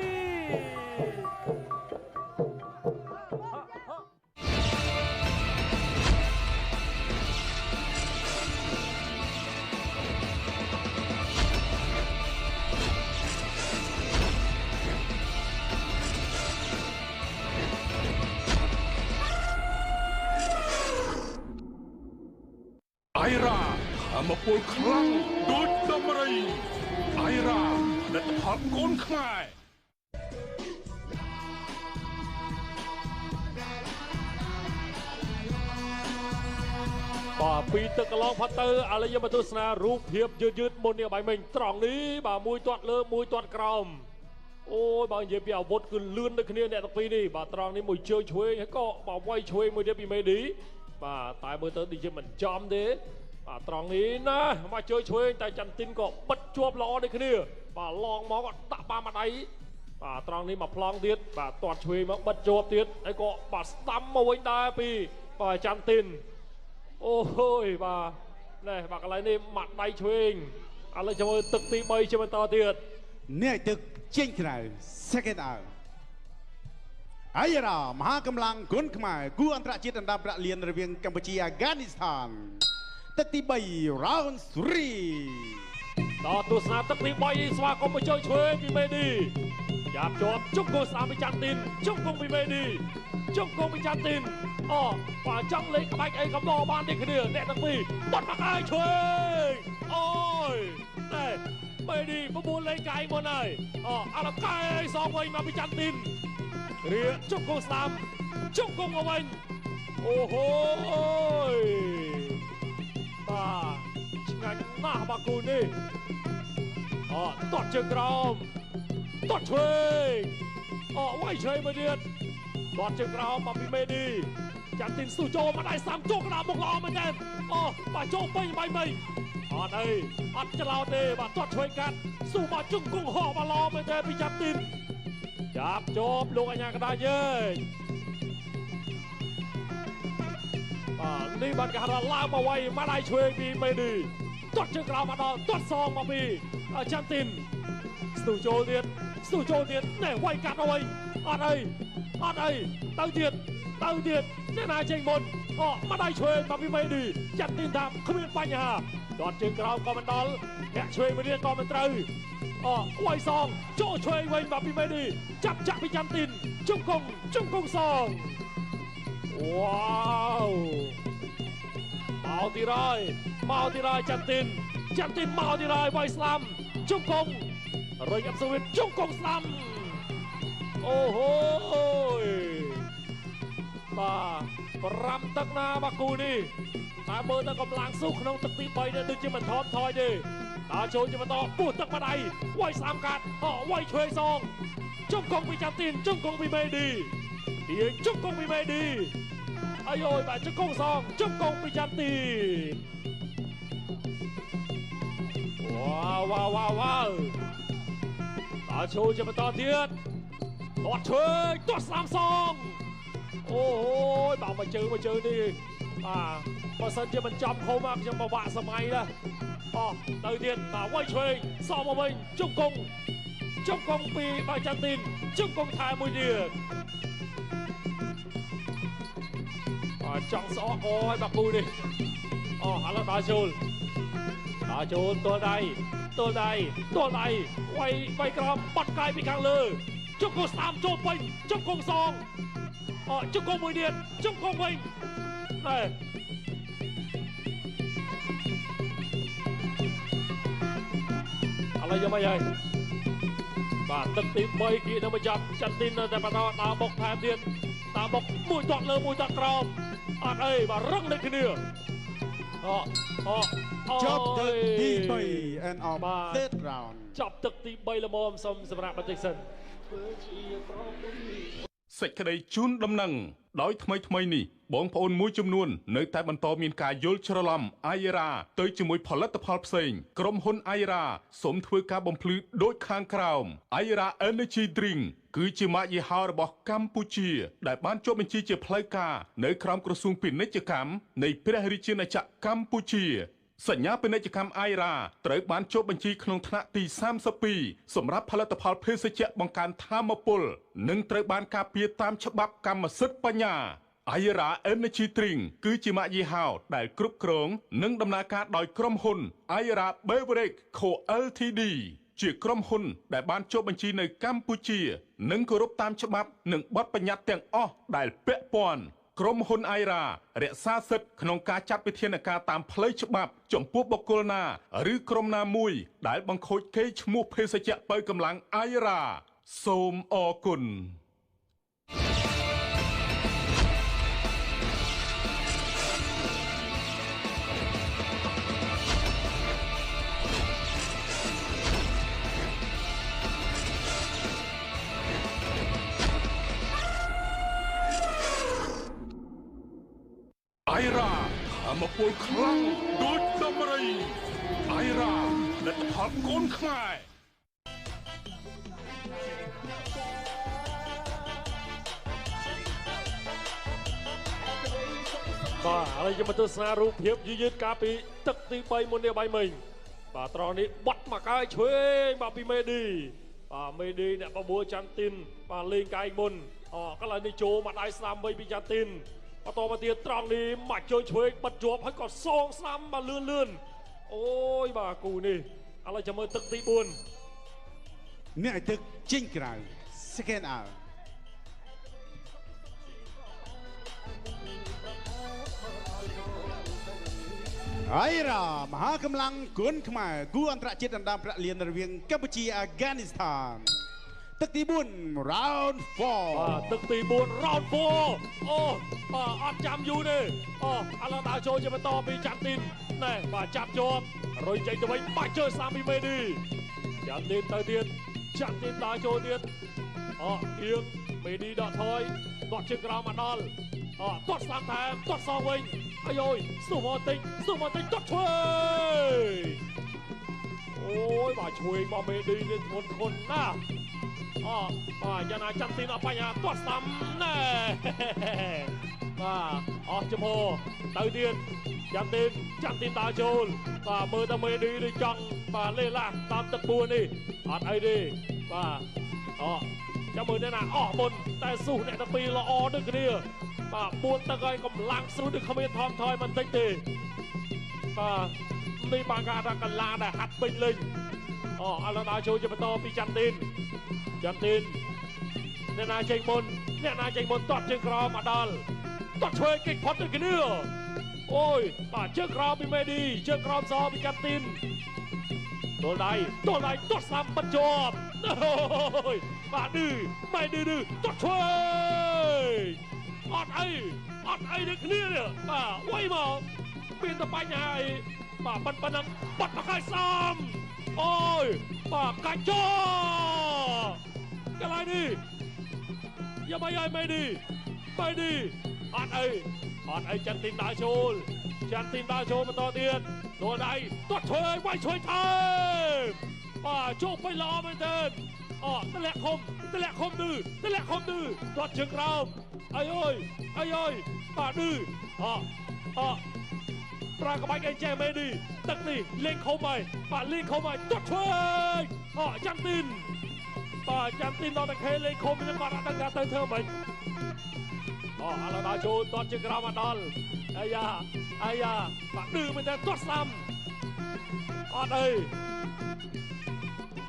អៃរ៉ាធម្មពលខ្លាំងដូចដំរីអៃរ៉ាលទ្ធផលកូនខ្មែរបាទពីទឹកកន្លងផុតទៅឥឡូវយើងមកទស្សនារូបភាពយឺតមុននេះបាយមិញត្រង់នេះបាទមួយទាត់លើមួយទាត់ក្រោមអូយបើនិយាយពីអាវុធគឺលឿនដូចគ្នាអ្នកទាំងពីរនេះបាទត្រង់នេះមួយជើងឆ្វេងហើយក៏បើវាយឆ្វេងមួយទៀតពីមេឌីបាទតែមើលទៅដូចជាមិនចំទេបាទត្រង់នេះណាមកជើងឆ្វេងតែចន្ទទីនក៏បិទជាប់ល្អដូចគ្នាបាទឡងមកក៏ដាក់បាមកដៃបាទត្រង់នេះមកប្លង់ទៀតបាទទាត់ឆ្វេងមកបិទជាប់ទៀតហើយក៏បាទស្ដាំមកវិញដែរពីបាទចន្ទទីនអូយបាទនេះបាទកន្លែងនេះមកដៃឆ្វេងឥឡូវចាំមើលទឹកទី3ជាបន្តទៀតនេះទឹកចេញក្រៅ second out អៃរ៉ាមហាកម្លាំងគុនខ្មែរគូអន្តរជាតិដណ្ដើមប្រាក់លានរវាងកម្ពុជាអាហ្គានីស្ថានទឹកទី3 round 3ដល់ទស្សនាទឹកទី3ស្វាគមន៍មកជួយឆ្វេងពីមេឌីចាប់ជាប់ជុំគោស្ដាំពីចន្ទទីនជុំគង់ពីមេឌីជុំគង់ពីចន្ទទីនអូបាទចង់លេងក្បាច់អីក៏បោបានដូចគ្នាអ្នកទាំងពីរបាត់មកហើយឆ្វេងអូយតែមេឌីបបួលលេងកាយមុនហើយអូអត់កាយសងវិញមកពីចន្ទទីនរៀបជុំគង់ស្ដាំជុំគង់មកវិញអូហូយបាទឆ្ងាញ់ណាស់បាទគូនេះអូទាត់ជើងក្រោមទាត់ឆ្វេងអូវាយឆ្វេងមួយទៀតទាត់ជើងក្រោមមកពីមេឌីចន្ទទីនស៊ូចូលមកដៃសាំចូលក្តារមុខល្អមែនទេអូបាទចូលពេញបាយមីអត់អីអត់ច្រឡោតទេបាទទាត់ឆ្វេងកាត់ស៊ូមកជង្គង់ហោះមកល្អមែនទេពីចន្ទទីនចាប់ជាប់លោកអញ្ញាកណ្ដាលយើងបាទនេះបានគេហៅថាឡើងមកវាយមកដៃឆ្វេងពីមេឌីទាត់ជើងក្រោមមកដល់ទាត់សងមកពីចន្ទទីនស៊ូចូលទៀតនេះវាយកាត់เอาไว้អត់អីទៅទៀតអ្នកណាចេញមុនអូមកដៃឆ្វេងមកពីមេឌីចន្ទទីនថាគ្មានបញ្ហាទាត់ជើងក្រោមក៏មិនដល់អ្នកឆ្វេងមួយទៀតក៏មិនត្រូវអូវាយសងចូលឆ្វេងវិញមកពីមេឌីចាប់ពីចន្ទទីនជង្គង់សងវ៉ាវមកទីរយចន្ទទីនមកទីរយវាយស្លាមជង្គង់រុញអបសវិតជង្គង់ស្លាមអូហូយបាទ5ទឹកណាបាគូនេះតែមើលទៅកម្លាំងស៊ូក្នុងទឹកទី3នេះដូចជាមិនថមថយទេដល់ចូលជាបន្តពុះទឹកមកដៃវាយស្លាមកាត់វាយឆ្វេងសងជង្គង់ពីចន្ទទីនជង្គង់ពីមេឌីជង្គង់ពីមេឌីអាយបាទជង្គង់សងជង្គង់ពីចន្ទទីនវ៉ាវដល់ចូលជាបន្តទៀតទាត់ឆ្វេងទាត់ស្លាមសងអូយ ยบอกมาเจอนี่พอสันจะมันจำเขามากยังมาว่าสมัยนะđầu tiên quay chơi so một mình Trung Công bị bài Trần Tin Trung Công thay mùi điện trong gió ôi bạc bùi đi hắn là đá chônตัวใดquayกรอบปัดไกลไปกลางเลยTrung Công 3โจมไปTrung Công 2Trung Công mùi điện Trung Côngวิ่งnàyอะไรยังไม่ใหญ่ตึกตีใบกีนมาจับจันตินแต่ปะตาบกแทนเดียนตาบกมวยจอดเลยมวยจอดกรอบรังในคืนนี้จับตึกตีใบ and of third round จับตึกตีใบละมอมสำหรับบัตติสันเสร็จคดีจุนดำนังโดยทำไมนี่បងប្អូនមួយចំនួននៅតែបន្តមានការយល់ច្រឡំអាយរ៉ាទៅជាមួយផលិតផលផ្សេងក្រុមហ៊ុនអាយរ៉ាសូមធ្វើការបំភ្លឺដូចខាងក្រោមអាយរ៉ា Energy Drink គឺជាម៉ាកយីហោរបស់កម្ពុជាដែលបានចុះបញ្ជីជាផ្លូវការនៅក្រោមក្រសួងពាណិជ្ជកម្មនៃព្រះរាជាណាចក្រកម្ពុជាសញ្ញាពាណិជ្ជកម្មអាយរ៉ាត្រូវបានចុះបញ្ជីក្នុងថ្នាក់ទី32សម្រាប់ផលិតផលភេសជ្ជៈបង្កើនថាមពលនិងត្រូវបានការពារតាមច្បាប់កម្មសិទ្ធិបញ្ញាAyra Energy Drink គឺជាម៉ាកយីហោដែលគ្រប់គ្រងនិងដំណើរការដោយក្រុមហ៊ុន Ayra Beverage Co Ltd ជាក្រុមហ៊ុនដែលបានចុះបញ្ជីនៅកម្ពុជានិងគោរពតាមច្បាប់និងបទបញ្ញត្តិទាំងអស់ដែលពាក់ព័ន្ធក្រុមហ៊ុន Ayra រក្សាសិទ្ធិក្នុងការចាត់វិធានការតាមផ្លូវច្បាប់ចំពោះបុគ្គលណាឬក្រុមណាមួយដែលបង្ខូចកេរ្តិ៍ឈ្មោះភេសជ្ជៈបើកម្លាំង Ayra សូមអរគុណไอราธรรมពលខ្លាំងដូចដំរីไอราលទ្ធផលកូនខ្មែរอะไรจะมาตัวสนารูปเพียบยืดกาปีตึกตีใบมุนเดียใบมิงตอนนี้บัดมากายช่วยปีเมดีเนี่ยบัวจันตินเลงกายมุนก็เลยในโจมาได้สามใบปีจันตินต่อมาเตียตรองนี้มาช่วยบัดจวบให้ก่อนซองซ้ำมาเลื่อนโอ้ยกูนี่อะไรจะมาตึกตีบุญเนี่ยตึกจริงกลางสแกนเอาไอรามหากำลังกุนขมายกู้อันตรจิตอันดำประเลียนระเวียงกัมพูชีอัฟกานิสถานตึกตีบุญราวน์4ตึกตีบุญราวน์4อัดจำอยู่นี่อาลาตาโจจะมาต่อปีจันตินนี่จับจบรอยใจตัวไว้มาเจอสามีเมดีจันตินตาเตียนจันตินตาโจเตียนเอียงเมดีดอทอยดอดเชิงกราวมาดอลตอดสามแถมตอดสองวิงไอ้โอยสู้มาติงตอดช่วยโอ้ยช่วยมาเมดีเนี่ยทนนะยานาจันตินไปยาตัวซ้ำแน่จมูกตาเตียนจันตินตาโจลมือตาเมดีดิจังเล่ล่าตามตะปูนี่อัดไอ้ดิจะมือเนี่ยนะบนแต่สู้เนี่ยตะปีละดึกเนี่ยปูนตะไคร้กำลังสู้ดึกขมิ้นทอมทอยมันติดตีมีบางการกันลาแต่หัดเป็นลิงอาลาดาโจจะมาต่อปีจันตินเนี่ยนายใจมนตอดเชิงกราวมาดัลตอดช่วยกิ๊กพอดกันเนี่ยโอ้ยเชิงกราวมีไม่ดีเชิงกราวซอปีจันตินตัวใดตอดซ้ำบรรจบโอ้ยดื้อไม่ดื้อตอดช่วยอัดไอ้เด็กเนี่ยไว้มาปีนตะไปไงปันนังปัดตะไคร้ซ้ำโอ้ยกระจอกอะไรดิอย่าไม่ดีอัดไอ้จันตินตาโชลมาต่อเตียนตัวใดตัวช่วยไว้ช่วยไทยโจกไปล้อมันเดินตะแหลกคมดื้อตอดเชิงกราว អើយបាទឌឺប្រាក្បាច់អេចេមេឌីទឹកនេះលេងខុំហើយបាទលេងខុំហើយទាត់ឆ្វេងចាំទីនបាទចាំទីនដល់តែខេលេងខុំនេះបាទអត់ដឹងថាទៅធ្វើម៉េចឥឡូវដល់ចូលទាត់ជាក្រោមមកដល់អាយ៉ាបាទឌឺមិនតែទាត់ស្ដាំអត់អី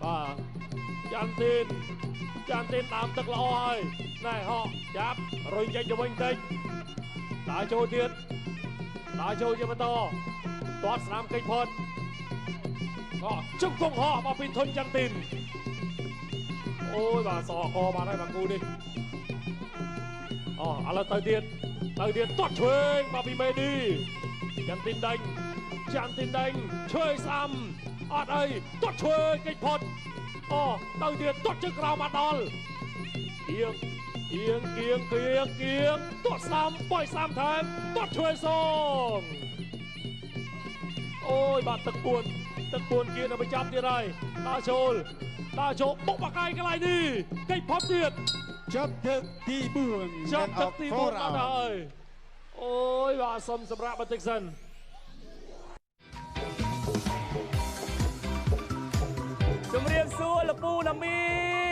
បាទចាំទីនដើមទឹកល្អហើយណែហកចាប់រុញចេញទៅវិញតិចដើរចូលទៀតជាបន្តទាត់ស្នាមកិច្ចផុតជង្គង់ហកមកពីធុនចាំទីនអូយបាទសកបានហើយបាទគូនេះឥឡូវទៅទៀតទាត់ឆ្វេងមកពីមេឌីចាំទីនដេញឆ្វេងស្ដាំអត់អីទាត់ឆ្វេងកិច្ចផុតទៅទៀតទាត់ជើងក្រោមមកដល់គៀងទាត់ស្ដាំបុយស្ដាំថែមទាត់ឆ្វេងសងអូយបាទទឹកពួនគៀងទៅចាប់ទៀតហើយដើរចូលបុកបកាយកន្លែងនេះកិច្ចផុតទៀតចាប់ទឹកទី4បាត់ហើយអូយបាទសុំសម្រាប់បន្តិចសិនជំរាបសួរលោកពូណាមី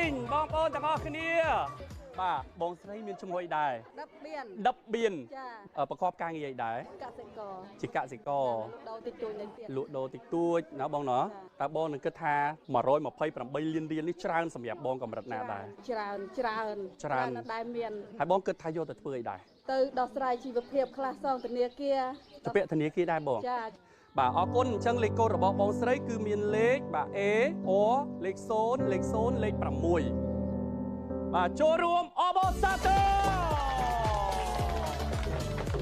ងបងប្អូនទាំងអស់គ្នាបាទបងស្រីមានឈ្មោះអីដែរដប់បៀនចាប្រកបការងារអីដែរជាកសិករលក់ដូរតិចតួចណាបងណាតើបងនឹងគិតថា128លានរៀលនេះច្រើនសម្រាប់បងកម្រិតណាដែរច្រើនដែលមានហើយបងគិតថាយកទៅធ្វើអីដែរទៅដោះស្រាយជីវភាពខ្លះសងធនាគារទៅពាក់ធនាគារដែរបងចាបាទអរគុណអញ្ចឹងលេខកូដរបស់បងស្រីគឺមានលេខបាទ A លេខ0លេខ6បាទចូលរួមអបអរសាទរ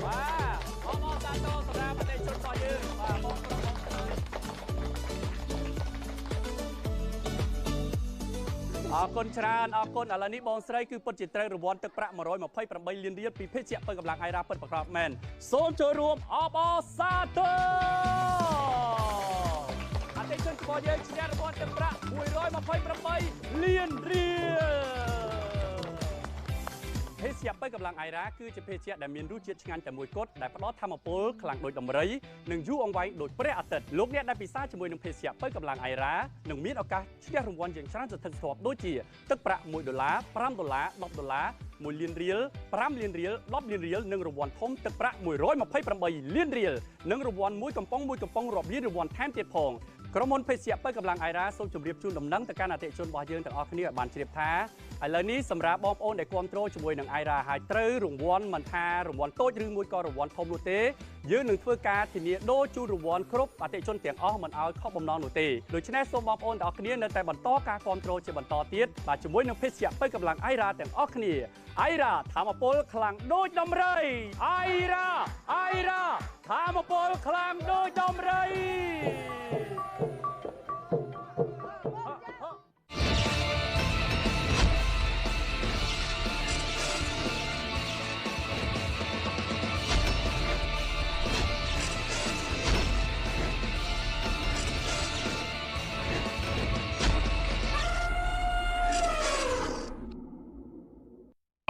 បាទអបអរសាទរសម្រាប់ប្រតិជនរបស់យើងបាទបងប្រុសបងស្រីអរគុណច្រើនឥឡូវនេះបងស្រីគឺពិតជាត្រូវរង្វាន់ទឹកប្រាក់128លានរៀលពីភេសជ្ជៈពៅកម្លាំងអាយរ៉ាពិតប្រាកដមែនសូមចូលរួមអបអរសាទរអតិថិជនរបស់យើងឈ្នះរង្វាន់ទឹកប្រាក់128លានរៀលភេសជ្ជៈពៅកម្លាំងអាយរ៉ាគឺជាភេសជ្ជៈដែលមានរសជាតិឆ្ងាញ់តែមួយគត់ដែលផ្ដល់ថាមពលខ្លាំងដូចដំរីនិងយូរអង្វែងដូចព្រះអាទិត្យលោកអ្នកដែលពិសាជាមួយនឹងភេសជ្ជៈពៅកម្លាំងអាយរ៉ានឹងមានឱកាសឈ្នះរង្វាន់យ៉ាងច្រើនសន្ធឹកសន្ធាប់ដូចជាទឹកប្រាក់$1 $5 $10 $1 លានរៀល5លានរៀល10លានរៀលនិងរង្វាន់ធំទឹកប្រាក់128លានរៀលនិងរង្វាន់មួយកំប៉ុងរាប់លានរង្វាន់ថែមទៀតផងក្រុមហ៊ុនភេសជ្ជៈពៅកម្លាំងអាយរ៉ាសូមជម្រាបជូនដំណឹងទៅកាន់អតិថិជនរបស់យើងទាំងអស់គ្នាឲ្យបានជ្រាបថាឥឡូវនេះសម្រាប់បងប្អូនដែលគាំទ្រជាមួយនឹងអាយរ៉ាហើយត្រូវរង្វាន់មិនថារង្វាន់តូចឬមួយក៏រង្វាន់ធំនោះទេយើងនឹងធ្វើការធានាដូរជូនរង្វាន់គ្រប់អតិថិជនទាំងអស់មិនឲ្យខុសបំណងនោះទេដូច្នេះសូមបងប្អូនទាំងអស់គ្នានៅតែបន្តការគាំទ្រជាបន្តទៀតបាទជាមួយនឹងភេសជ្ជៈពៅកម្លាំងអាយរ៉ាទាំងអស់គ្នាអាយរ៉ាថាមពលខ្លាំងដូចដំរីអាយរ៉ាថាមពលខ្លាំងដូចដំរី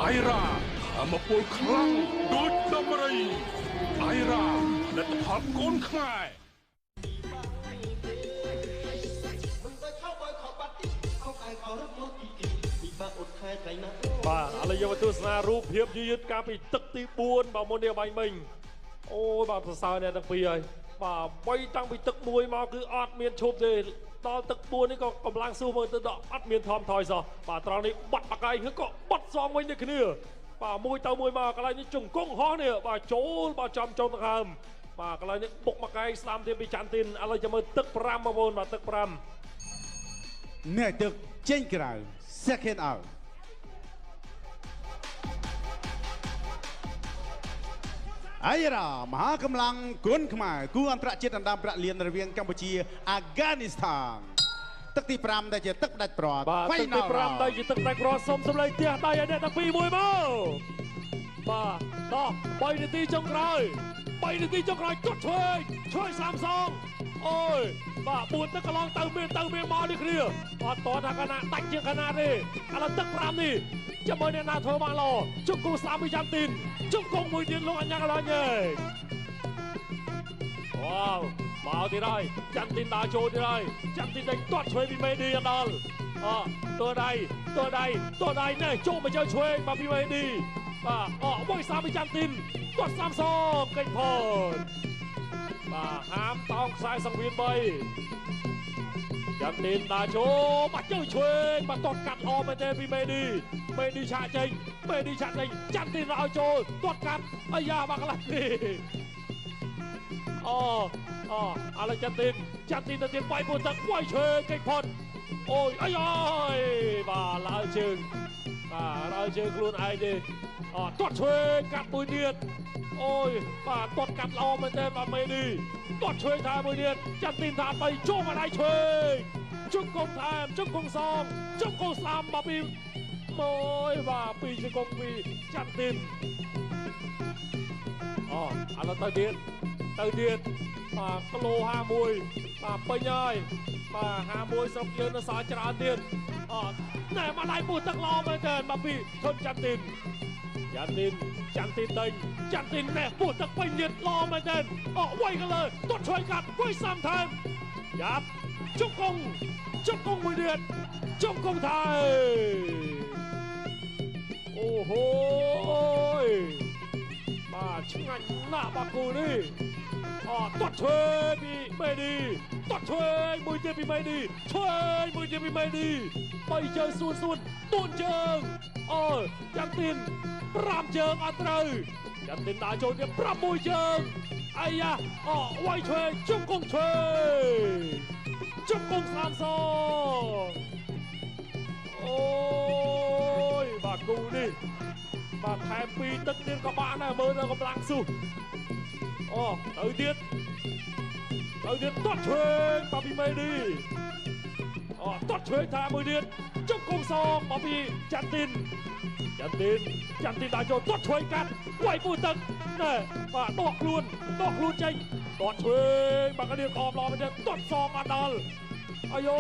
អាយរ៉ាថាមពលខ្លាំងដូចដំរីអាយរ៉ាលទ្ធផលកូនខ្មែរបាទឥឡូវយើងមកទស្សនារូបភាពយឺតកាលពីទឹកទី4បាទមុននេះបាញ់មិញអូយបាទសរសើរអ្នកទាំងពីរហើយបាទបីតាំងពីទឹក1មកគឺអត់មានឈប់ទេដល់ទឹក4នេះក៏កម្លាំងស៊ូមើលទៅដល់អត់មានថមថយសោះបាទត្រង់នេះបាត់បកាយគឺក៏បាត់សងវិញដូចគ្នាបាទមួយទៅមួយមកកន្លែងនេះជង្គង់ហោះនេះបាទចូលបាទចំចុងដង្ហើមបាទកន្លែងនេះបុកបកាយស្ដាំទៀតពីច័ន្ទទីនឥឡូវចាំមើលទឹក5បងប្អូនបាទទឹក5អ្នកទឹកចេញក្រៅ second out អាយរ៉ាមហាកម្លាំងគុនខ្មែរគូអន្តរជាតិដណ្ដើមប្រាក់លានរវាងកម្ពុជាអាហ្ហ្គានីស្ថានទឹកទី5ដែលជាទឹកផ្ដាច់ព្រាត់បាទទឹកទី5ដែលជាទឹកផ្ដាច់ព្រាត់សូមសម្លេងផ្ទះដៃឲ្យអ្នកទាំងពីរមួយមកបាទដល់3នាទីចុងក្រោយចុចឆ្វេងសាមសងអូយបាទ4ទឹកកន្លងទៅមានមកនេះគ្នាអត់តថាកណាដាច់ជាងកណាទេឥឡូវទឹក5នេះ ចាំមើលអ្នកណាធ្វើបានល្អជង្គង់ស្លាប់ពីចាំទីនជង្គង់មួយទៀតលោកអញ្ញាកន្លងឯងវ៉ាវមកទៀតហើយចាំទីនដើរចូលទៀតហើយចាំទីនដេញទាត់ឆ្វេងពីមេឌីដល់តួដៃនេះចូលមកជើឆ្វេងមកពីមេឌីបាទមួយស្លាប់ពីចាំទីនទាត់30សងកិច្ចផុតបាទហាមតោងខ្សែសង្វៀន3ចាំទីនដើរចូលបាច់ជើឆ្វេងបាទទាត់កាត់ល្អមែនទេពីមេឌីឆាកចេញចាំទីនឲ្យចូលទាត់កាត់អាយ៉ាបាទកន្លះនេះឥឡូវចាំទីនទៅទៀតបាយពួនទឹកវាយឆ្វេងកិច្ចផុតអូយអាយបាទឡើងជើងខ្លួនឯងទេទាត់ឆ្វេងកាត់មួយទៀតអូយបាទទាត់កាត់ល្អមែនទេបាទមេឌីទាត់ឆ្វេងថាមួយទៀតចាំទីនថា3ចូលមកដៃឆ្វេងជង្គង់ថែមជង្គង់សងជង្គង់ស្លាមបាទពីមួយបាទពីជង្គង់ពីចាំទីនឥឡូវទៅទៀតបាទគីឡូ51បាទពេញហើយបាទ51ស្រុកយើងនៅសល់ច្រើនទៀតណែមកដៃពោះទឹកល្អមែនទេបាទពីឈុនចាំទីនដេញចាំទីនណែពោះទឹកពេញទៀតល្អមែនទេវាយកលើទាត់ឆ្វេងកាត់វាយសាំថែមយ៉ាប់ជង្គង់មួយទៀតជង្គង់ថែមអូហូយបាទឆ្ងាញ់ណាស់បាទគូនេះទាត់ឆ្វេងពីមេឌីទាត់ឆ្វេងមួយទៀតពីមេឌីឆ្វេងមួយទៀតពីមេឌី3ជើងសួន4ជើងចាំទីន5ជើងអត់ត្រូវចាំទីនដើរចូលទៀត6ជើងអាយ៉ាវាយឆ្វេងជង្គង់ឆ្វេងជង្គង់30សងអូយបាទគូនេះបាទថែម2ទឹកទៀតក៏បានដែរមើលដល់កម្លាំងស៊ូទៅទៀតទាត់ឆ្វេងបាទពីមេឌីទាត់ឆ្វេងថាមួយទៀតជង្គង់សងបាទពីចាំទីនដើរចូលទាត់ឆ្វេងកាត់វាយពួរទឹកណែបាទដកខ្លួនចេញទាត់ឆ្វេងបាទគ្នាខំល្អមែនទេទាត់សងអត់ដល់អាយ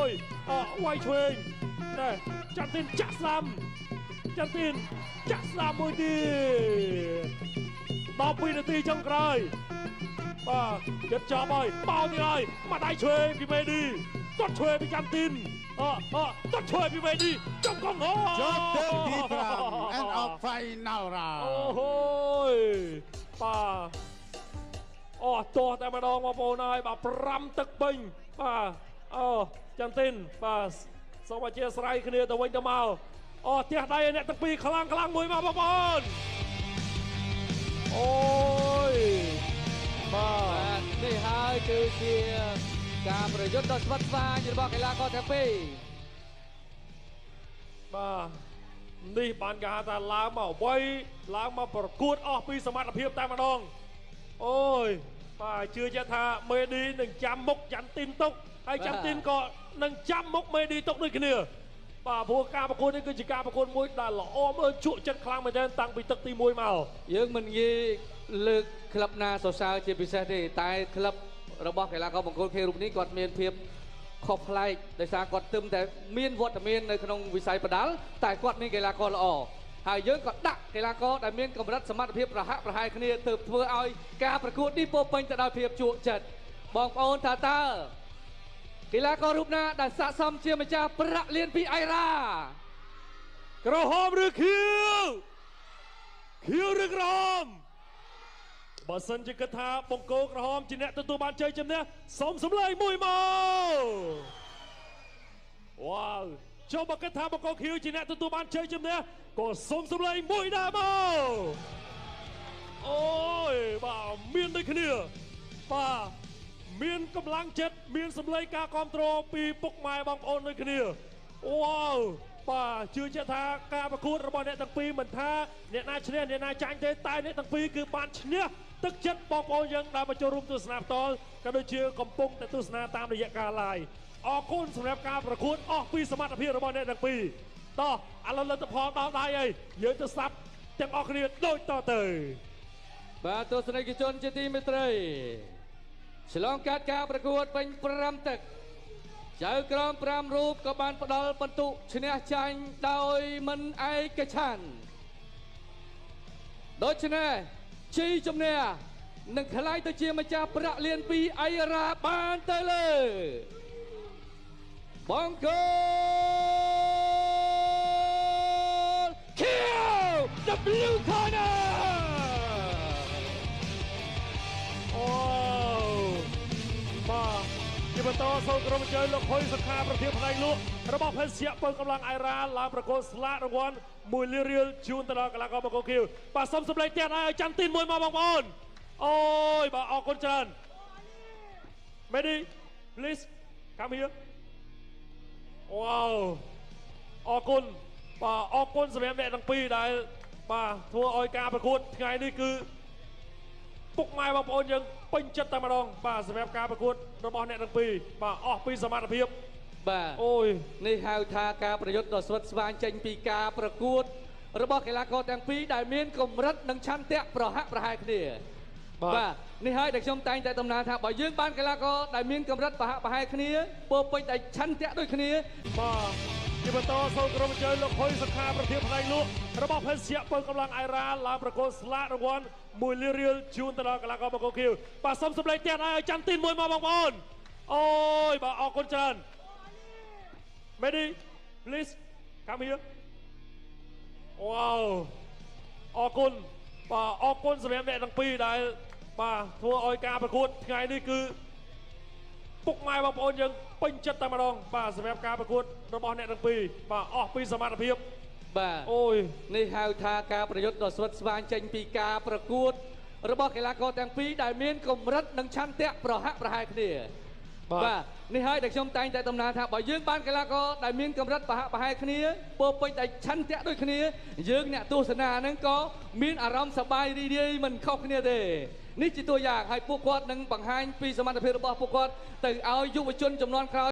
វាយឆ្វេងណែចាំទីនចាក់ស្លាមមួយទៀត12នាទីចុងក្រោយបាទចិត្តចប់ហើយបោទៀតហើយមកដៃឆ្វេងពីមេឌីទាត់ឆ្វេងពីចាំទីនទាត់ឆ្វេងពីមេឌីចុងកងចប់ទៅទី5 end of final round អូហូយបាទទាស់តែម្ដងបងប្អូនហើយបាទ5ទឹកពេញបាទចាំទីនបាទសូមអធិស្ឋានគ្នាទៅវិញទៅមកផ្ទះដៃអ្នកទាំងពីរខ្លាំងមួយមកបងប្អូនអូយបាទនេះហើយគឺជាការប្រយុទ្ធដ៏ស្វិតស្វាញរបស់កីឡាករទាំងពីរបាទនេះបានគេហៅថាឡើងមកប្រកួតអស់ពីសមត្ថភាពតែម្ដងអូយបាទជឿជាក់ថាមេឌីនឹងចាំមុខចាំទីនទុកហើយចាំទីនក៏នឹងចាំមុខមេឌីទុកដូចគ្នាបាទព្រោះការប្រកួតនេះគឺជាការប្រកួតមួយដែលល្អមើលជក់ចិត្តខ្លាំងមែនទែនតាំងពីទឹកទី1មកយើងមិនងាយលើកក្លឹបណាសរសើរជាពិសេសទេតែក្លឹបរបស់កីឡាករបង្គោលខេរូបនេះគាត់មានភាពខុសប្លែកដោយសារគាត់ទឹមតែមានវត្តមាននៅក្នុងវិស័យបដាល់តែគាត់មានកីឡាករល្អហើយយើងក៏ដាក់កីឡាករដែលមានកម្រិតសមត្ថភាពប្រហាក់ប្រហែលគ្នាទើបធ្វើឲ្យការប្រកួតនេះពោរពេញទៅដោយភាពជក់ចិត្តបងប្អូនថាតើកីឡាកររូបណាដែលស័ក្តិសមជាម្ចាស់ប្រាក់លានពីអៃរ៉ាក្រហមឬខៀវឬក្រហមបើសិនជាគិតថាបង្គោលក្រហមជាអ្នកទទួលបានជ័យជំនះសូមសម្លេងមួយមកវ៉ាវចូលមកគិតថាបង្គោលខៀវជាអ្នកទទួលបានជ័យជំនះក៏សូមសម្លេងមួយដែរមកអូយបាទមានដូចគ្នាបាទមានកម្លាំងចិត្តមានសម្លេងការគ្រប់គ្រងពីពុកម៉ែបងប្អូនដូចគ្នាវ៉ាវបាទជឿជាក់ថាការប្រកួតរបស់អ្នកទាំងពីរមិនថាអ្នកណាឈ្នះអ្នកណាចាញ់ទេតែអ្នកទាំងពីរគឺបានឈ្នះទឹកចិត្តបងប្អូនយើងដែលមកចូលរួមទស្សនាផ្ទាល់ក៏ដូចជាកំពុងតែទស្សនាតាមរយៈការ live អរគុណសម្រាប់ការប្រកួតអស់ពីសមត្ថភាពរបស់អ្នកទាំងពីរតោះឥឡូវលទ្ធផលដល់ដៃហើយយើងទៅស្ដាប់ទាំងអស់គ្នាដូចតទៅបាទទស្សនិកជនជាទីមេត្រីឆ្លងកាត់ការប្រកួតពេញ5ទឹក ចៅក្រម5រូបក៏បានផ្ដល់បន្ទុកឈ្នះចាញ់ដោយមិនឯកច្ឆន្ទដូច្នេះជីជំនះនឹងក្លាយទៅជាម្ចាស់ប្រាក់លានពីអៃរ៉ាបានទៅលើបង្គោល Kill the blue corner អូបាទជាបន្តសូមក្រុមជ័យលោកហុយសុខាប្រធានផ្នែកលក់របស់ភេសជ្ជៈពើកម្លាំងអៃរ៉ាឡើងប្រកួតស្លាករង្វាន់1លានរៀលជូនទៅដល់កីឡាករបង្គោលខៀវបាទសូមសម្លេងទៀតឲ្យចាំទីនមួយមកបងប្អូនអូយបាទអរគុណច្រើន Medi please come here វ៉ាវអរគុណបាទអរគុណសម្រាប់អ្នកទាំងពីរដែលបាទធ្វើឲ្យការប្រកួតថ្ងៃនេះគឺពុកម៉ែបងប្អូនយើងពេញចិត្តតែម្ដងបាទសម្រាប់ការប្រកួតរបស់អ្នកទាំងពីរបាទអស់ពីសមត្ថភាពបាទអូយនេះហៅថាការប្រយុទ្ធដ៏ស្វិតស្វាញចេញពីការប្រកួតរបស់កីឡាករទាំងពីរដែលមានកម្រិតនិងឆន្ទៈប្រហាក់ប្រហែលគ្នាបាទនេះហើយដែលខ្ញុំតែងតែតំណាងថាបើយើងបានកីឡាករដែលមានកម្រិតប្រហាក់ប្រហែលគ្នាពោពេញតែឆន្ទៈដូចគ្នាបាទជាបន្តសូមក្រុមជ័យលោកហុយសុខាប្រធានផ្នែកលក់របស់ភេសជ្ជៈពើកម្លាំងអៃរ៉ាឡើងប្រកួតស្លាករង្វាន់1លានរៀលជូនទៅដល់កីឡាករបង្គោលខៀវបាទសូមសម្លេងទៀតឲ្យចាំទីនមួយមកបងប្អូនអូយបាទអរគុណច្រើន Medi please come here វ៉ាវអរគុណបាទអរគុណសម្រាប់អ្នកទាំងពីរដែលបាទធ្វើឲ្យការប្រកួតថ្ងៃនេះគឺពុកម៉ែបងប្អូនយើងពេញចិត្តតែម្ដងបាទសម្រាប់ការប្រកួតរបស់អ្នកទាំងពីរបាទអស់ពីសមត្ថភាពបាទអូយនេះហៅថាការប្រយុទ្ធដ៏ស្វិតស្វាញចេញពីការប្រកួតរបស់កីឡាករទាំងពីរដែលមានកម្រិតនិងឆន្ទៈប្រហាក់ប្រហែលគ្នាបាទនេះហើយដែលខ្ញុំតែងតែតំណាងថាបើយើងបានកីឡាករដែលមានកម្រិតប្រហាក់ប្រហែលគ្នាពោពេញតែឆន្ទៈដូចគ្នាយើងអ្នកទស្សនាហ្នឹងក៏មានអារម្មណ៍សប្បាយរីករាយមិនខុសគ្នាទេនេះជាតួយ៉ាងហើយពួកគាត់នឹងបង្ហាញពីសមត្ថភាពរបស់ពួកគាត់ទៅឲ្យយុវជនជំនាន់ក្រោយ